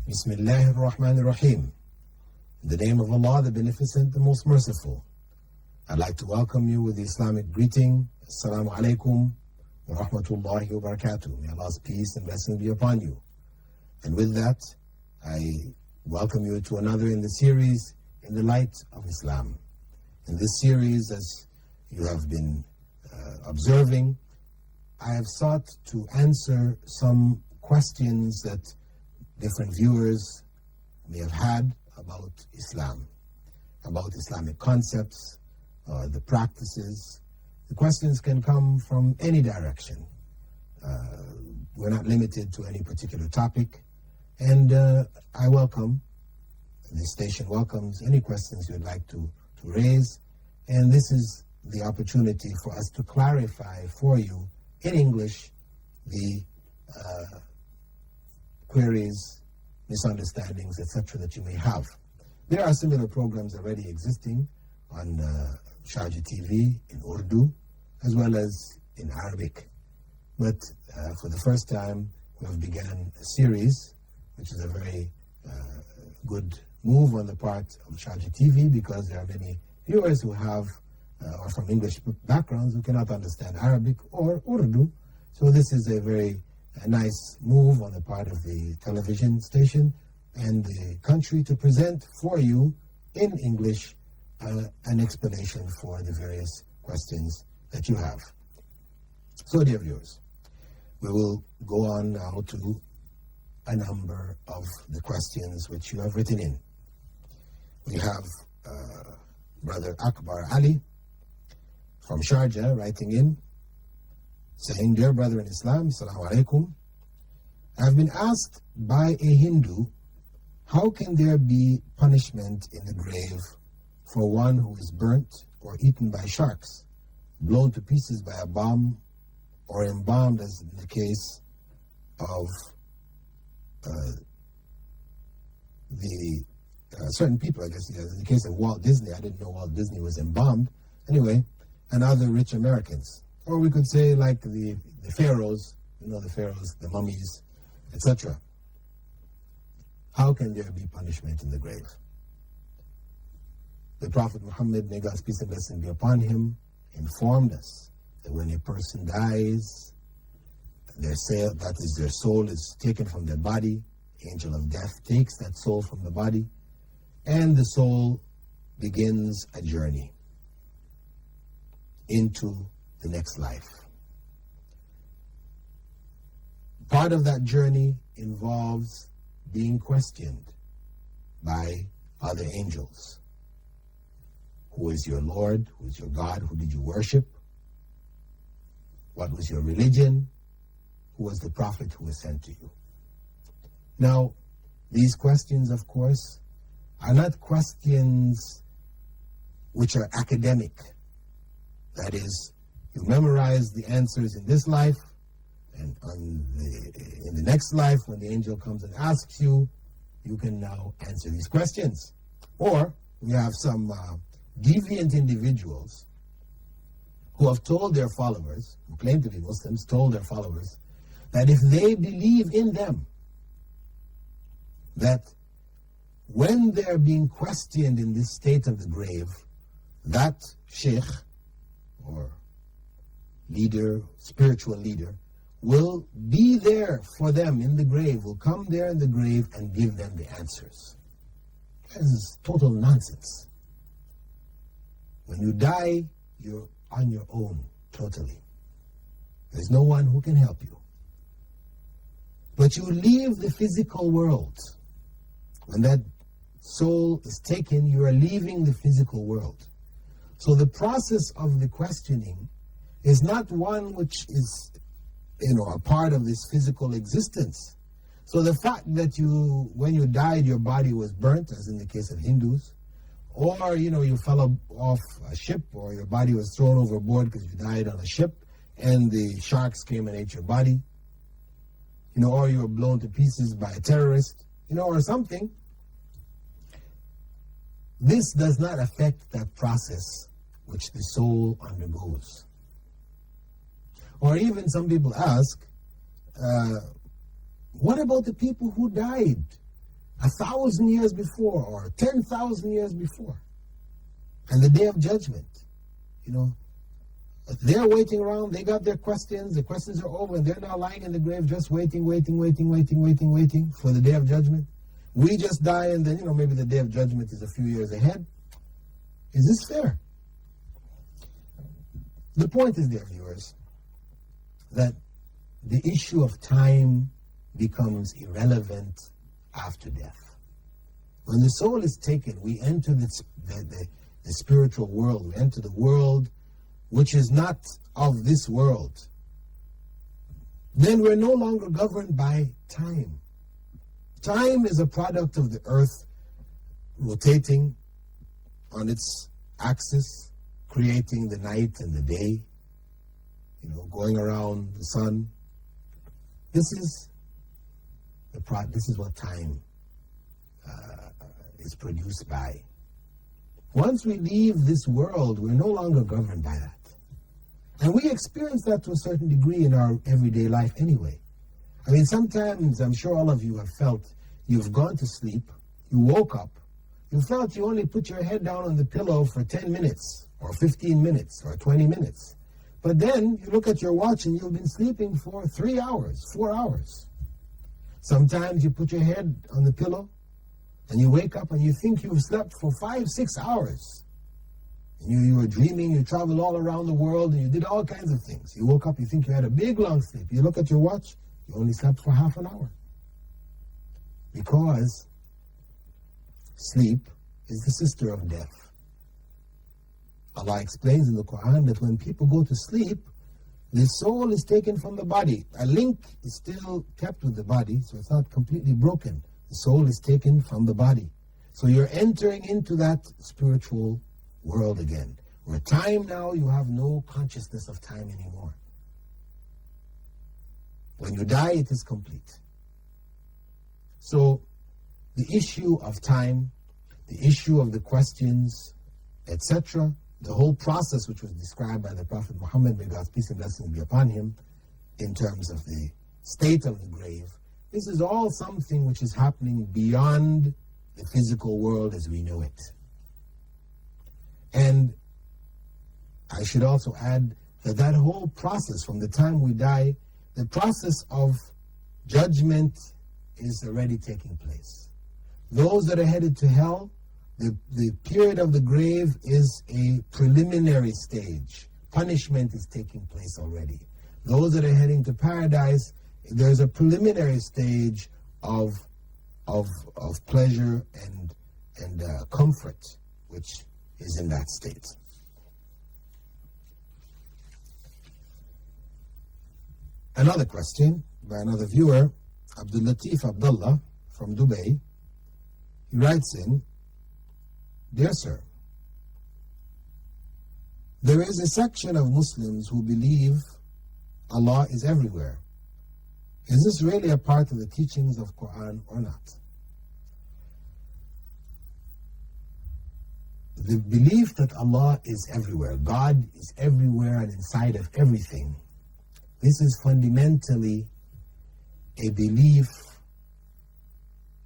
Bismillahir Rahmanir Rahim. In the name of Allah, the Beneficent, the Most Merciful. I'd like to welcome you with the Islamic greeting. Assalamu alaikum wa rahmatullahi wa barakatuh. May Allah's peace and blessings be upon you. And with that, I welcome you to another in the series, In the Light of Islam. In this series, as you have been observing, I have sought to answer some questions that different viewers may have had about Islam, about Islamic concepts, the practices. The questions can come from any direction. We're not limited to any particular topic. And I welcome, this station welcomes any questions you'd like to raise. And this is the opportunity for us to clarify for you in English the queries, misunderstandings, etc. that you may have. There are similar programs already existing on Sharjah TV in Urdu as well as in Arabic. But for the first time, we have begun a series, which is a very good move on the part of Sharjah TV, because there are many viewers who have are from English backgrounds who cannot understand Arabic or Urdu. So this is a very nice move on the part of the television station and the country to present for you in English an explanation for the various questions that you have. So, dear viewers, we will go on now to a number of the questions which you have written in. We have Brother Akbar Ali from Sharjah writing in, saying, Dear brother in Islam, Assalamu alaikum. I have been asked by a Hindu, how can there be punishment in the grave for one who is burnt or eaten by sharks, blown to pieces by a bomb, or embalmed, as in the case of certain people, I guess, in the case of Walt Disney. I didn't know Walt Disney was embalmed. Anyway, and other rich Americans. Or we could say like the pharaohs, the pharaohs, the mummies, etc. How can there be punishment in the grave? The Prophet Muhammad, may God's peace and blessing be upon him, informed us that when a person dies, their soul is taken from their body. The angel of death takes that soul from the body, and the soul begins a journey into the next life. Part of that journey involves being questioned by other angels. Who is your Lord? Who is your God? Who did you worship? What was your religion? Who was the prophet who was sent to you? Now, these questions, of course, are not questions which are academic. That is, you memorize the answers in this life, and in the next life, when the angel comes and asks you, you can now answer these questions. Or we have some deviant individuals who have told their followers, who claim to be Muslims, told their followers, that if they believe in them, that when they're being questioned in this state of the grave, that sheikh or leader, spiritual leader, will be there for them in the grave, will come there in the grave and give them the answers. This is total nonsense. When you die, you're on your own, totally. There's no one who can help you. But you leave the physical world. When that soul is taken, you are leaving the physical world. So the process of the questioning is not one which is, a part of this physical existence. So the fact that when you died, your body was burnt, as in the case of Hindus, or, you fell off a ship, or your body was thrown overboard because you died on a ship, and the sharks came and ate your body, or you were blown to pieces by a terrorist, or something. This does not affect that process which the soul undergoes. Or even some people ask, what about the people who died 1,000 years before or 10,000 years before. And the day of judgment, they're waiting around, they got their questions, the questions are over, and they're now lying in the grave just waiting for the day of judgment. We just die, and then, maybe the day of judgment is a few years ahead. Is this fair? The point is, dear viewers, that the issue of time becomes irrelevant after death. When the soul is taken, we enter the spiritual world. We enter the world which is not of this world. Then we're no longer governed by time. Time is a product of the earth rotating on its axis, creating the night and the day, going around the sun. This is what time is produced by. Once we leave this world, we're no longer governed by that. And we experience that to a certain degree in our everyday life anyway. I mean, sometimes, I'm sure all of you have felt, you've gone to sleep, you woke up, you felt you only put your head down on the pillow for 10 minutes, or 15 minutes, or 20 minutes. But then, you look at your watch and you've been sleeping for 3 hours, 4 hours. Sometimes you put your head on the pillow, and you wake up and you think you've slept for 5, 6 hours. And you were dreaming, you traveled all around the world, and you did all kinds of things. You woke up, you think you had a big long sleep. You look at your watch, you only slept for half an hour. Because sleep is the sister of death. Allah explains in the Quran that when people go to sleep, the soul is taken from the body. A link is still kept with the body, so it's not completely broken. The soul is taken from the body. So you're entering into that spiritual world again, where time now, you have no consciousness of time anymore. When you die, it is complete. So the issue of time, the issue of the questions, etc., the whole process which was described by the Prophet Muhammad, may God's peace and blessings be upon him, in terms of the state of the grave, this is all something which is happening beyond the physical world as we know it. And I should also add that that whole process, from the time we die, the process of judgment is already taking place. Those that are headed to hell, the period of the grave is a preliminary stage. Punishment is taking place already. Those that are heading to paradise, there's a preliminary stage of pleasure and comfort, which is in that state. Another question by another viewer, Abdul Latif Abdullah from Dubai. He writes in, "Dear sir, there is a section of Muslims who believe Allah is everywhere. Is this really a part of the teachings of Quran or not?" The belief that Allah is everywhere, God is everywhere and inside of everything, this is fundamentally a belief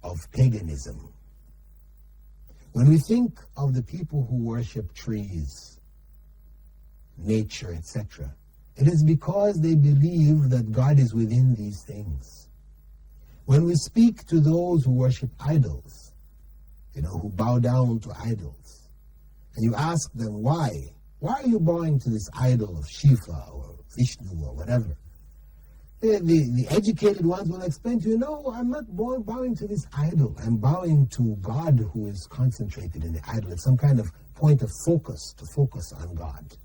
of paganism. When we think of the people who worship trees, nature, etc., it is because they believe that God is within these things. When we speak to those who worship idols, who bow down to idols, and you ask them why are you bowing to this idol of Shiva or Vishnu or whatever? The educated ones will explain to you, no, I'm not bowing to this idol. I'm bowing to God who is concentrated in the idol. It's some kind of point of focus, to focus on God.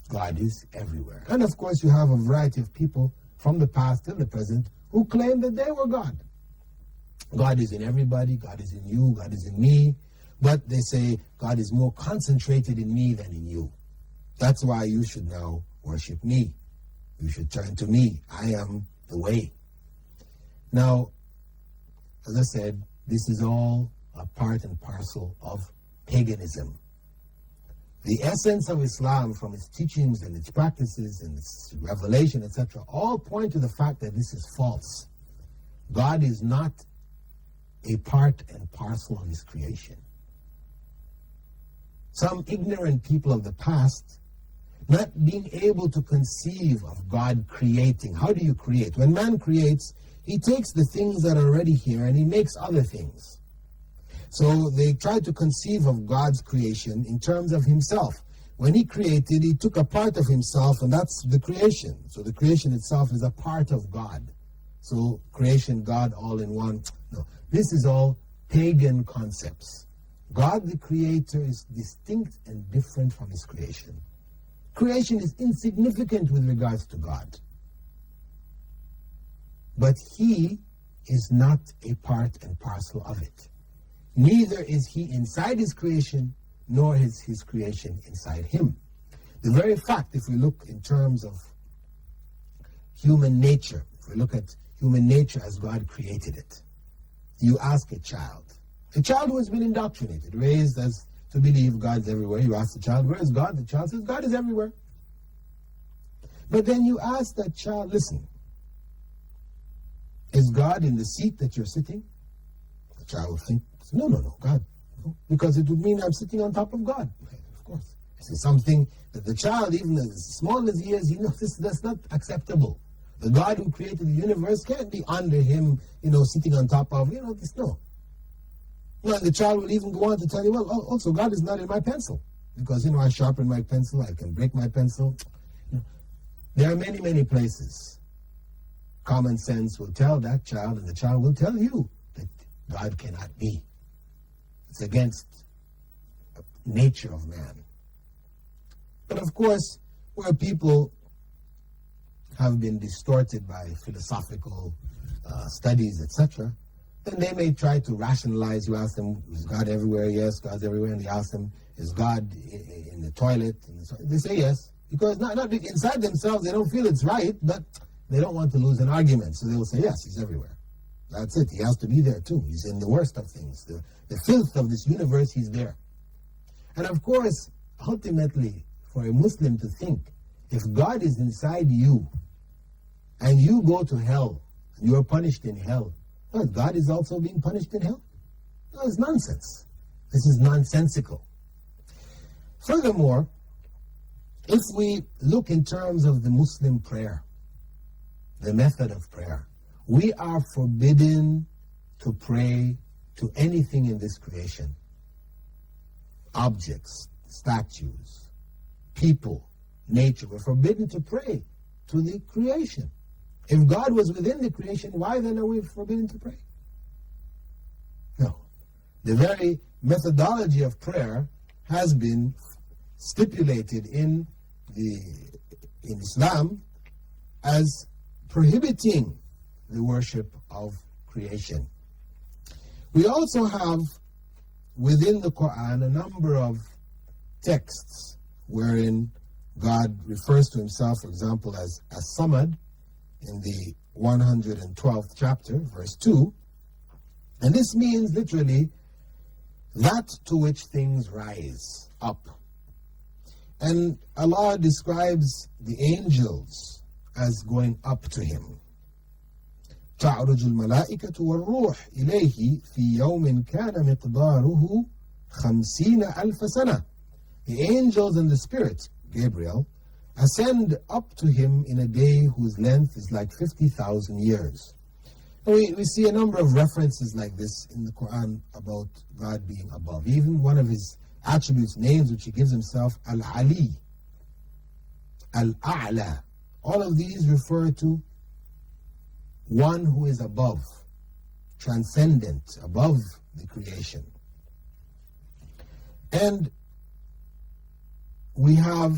God is everywhere. And of course you have a variety of people from the past till the present who claim that they were God. God is in everybody, God is in you, God is in me. But they say God is more concentrated in me than in you. That's why you should now worship me. You should turn to me. I am the way. Now, as I said, this is all a part and parcel of paganism. The essence of Islam, from its teachings and its practices and its revelation, etc., all point to the fact that this is false. God is not a part and parcel of his creation. Some ignorant people of the past, not being able to conceive of God creating. How do you create? When man creates, he takes the things that are already here and he makes other things. So they try to conceive of God's creation in terms of himself. When he created, he took a part of himself, and that's the creation. So the creation itself is a part of God. So creation, God, all in one. No, this is all pagan concepts. God the Creator is distinct and different from his creation. Creation is insignificant with regards to God. But he is not a part and parcel of it. Neither is he inside his creation, nor is his creation inside him. The very fact, if we look in terms of human nature, if we look at human nature as God created it, you ask a child who has been indoctrinated, raised as to believe God's everywhere, you ask the child, where is God? The child says, God is everywhere. But then you ask that child, listen, is God in the seat that you're sitting? The child will think, no, God. No, because it would mean I'm sitting on top of God. Of course. This is something that the child, even as small as he is, he knows that's not acceptable. The God who created the universe can't be under him, sitting on top of, this, no. No, and the child will even go on to tell you, well, also God is not in my pencil. Because, I sharpen my pencil, I can break my pencil. There are many, many places. Common sense will tell that child, and the child will tell you that God cannot be. It's against the nature of man. But of course, where people have been distorted by philosophical studies, etc., then they may try to rationalize. You ask them, is God everywhere? Yes, God's everywhere. And you ask them, is God in the toilet? They say yes. Because not inside themselves, they don't feel it's right, but they don't want to lose an argument. So they will say, yes, he's everywhere. That's it. He has to be there too. He's in the worst of things. The filth of this universe, he's there. And of course, ultimately, for a Muslim to think, if God is inside you, and you go to hell, and you are punished in hell, well, God is also being punished in hell? No, it's nonsense. This is nonsensical. Furthermore, if we look in terms of the Muslim prayer, the method of prayer, we are forbidden to pray to anything in this creation. Objects, statues, people, nature. We're forbidden to pray to the creation. If God was within the creation, why then are we forbidden to pray? No. The very methodology of prayer has been stipulated in Islam as prohibiting the worship of creation. We also have within the Quran a number of texts wherein God refers to himself, for example, as Samad in the 112th chapter, verse 2. And this means literally that to which things rise up. And Allah describes the angels as going up to him. تعرج الملائكة والروح إليه في يوم كان مقداره 50,000 سنة. The angels and the spirit, Gabriel, ascend up to him in a day whose length is like 50,000 years. We see a number of references like this in the Quran about God being above. Even one of his attributes, names which he gives himself, Al-Ali, Al-A'la. All of these refer to one who is above, transcendent, above the creation. And we have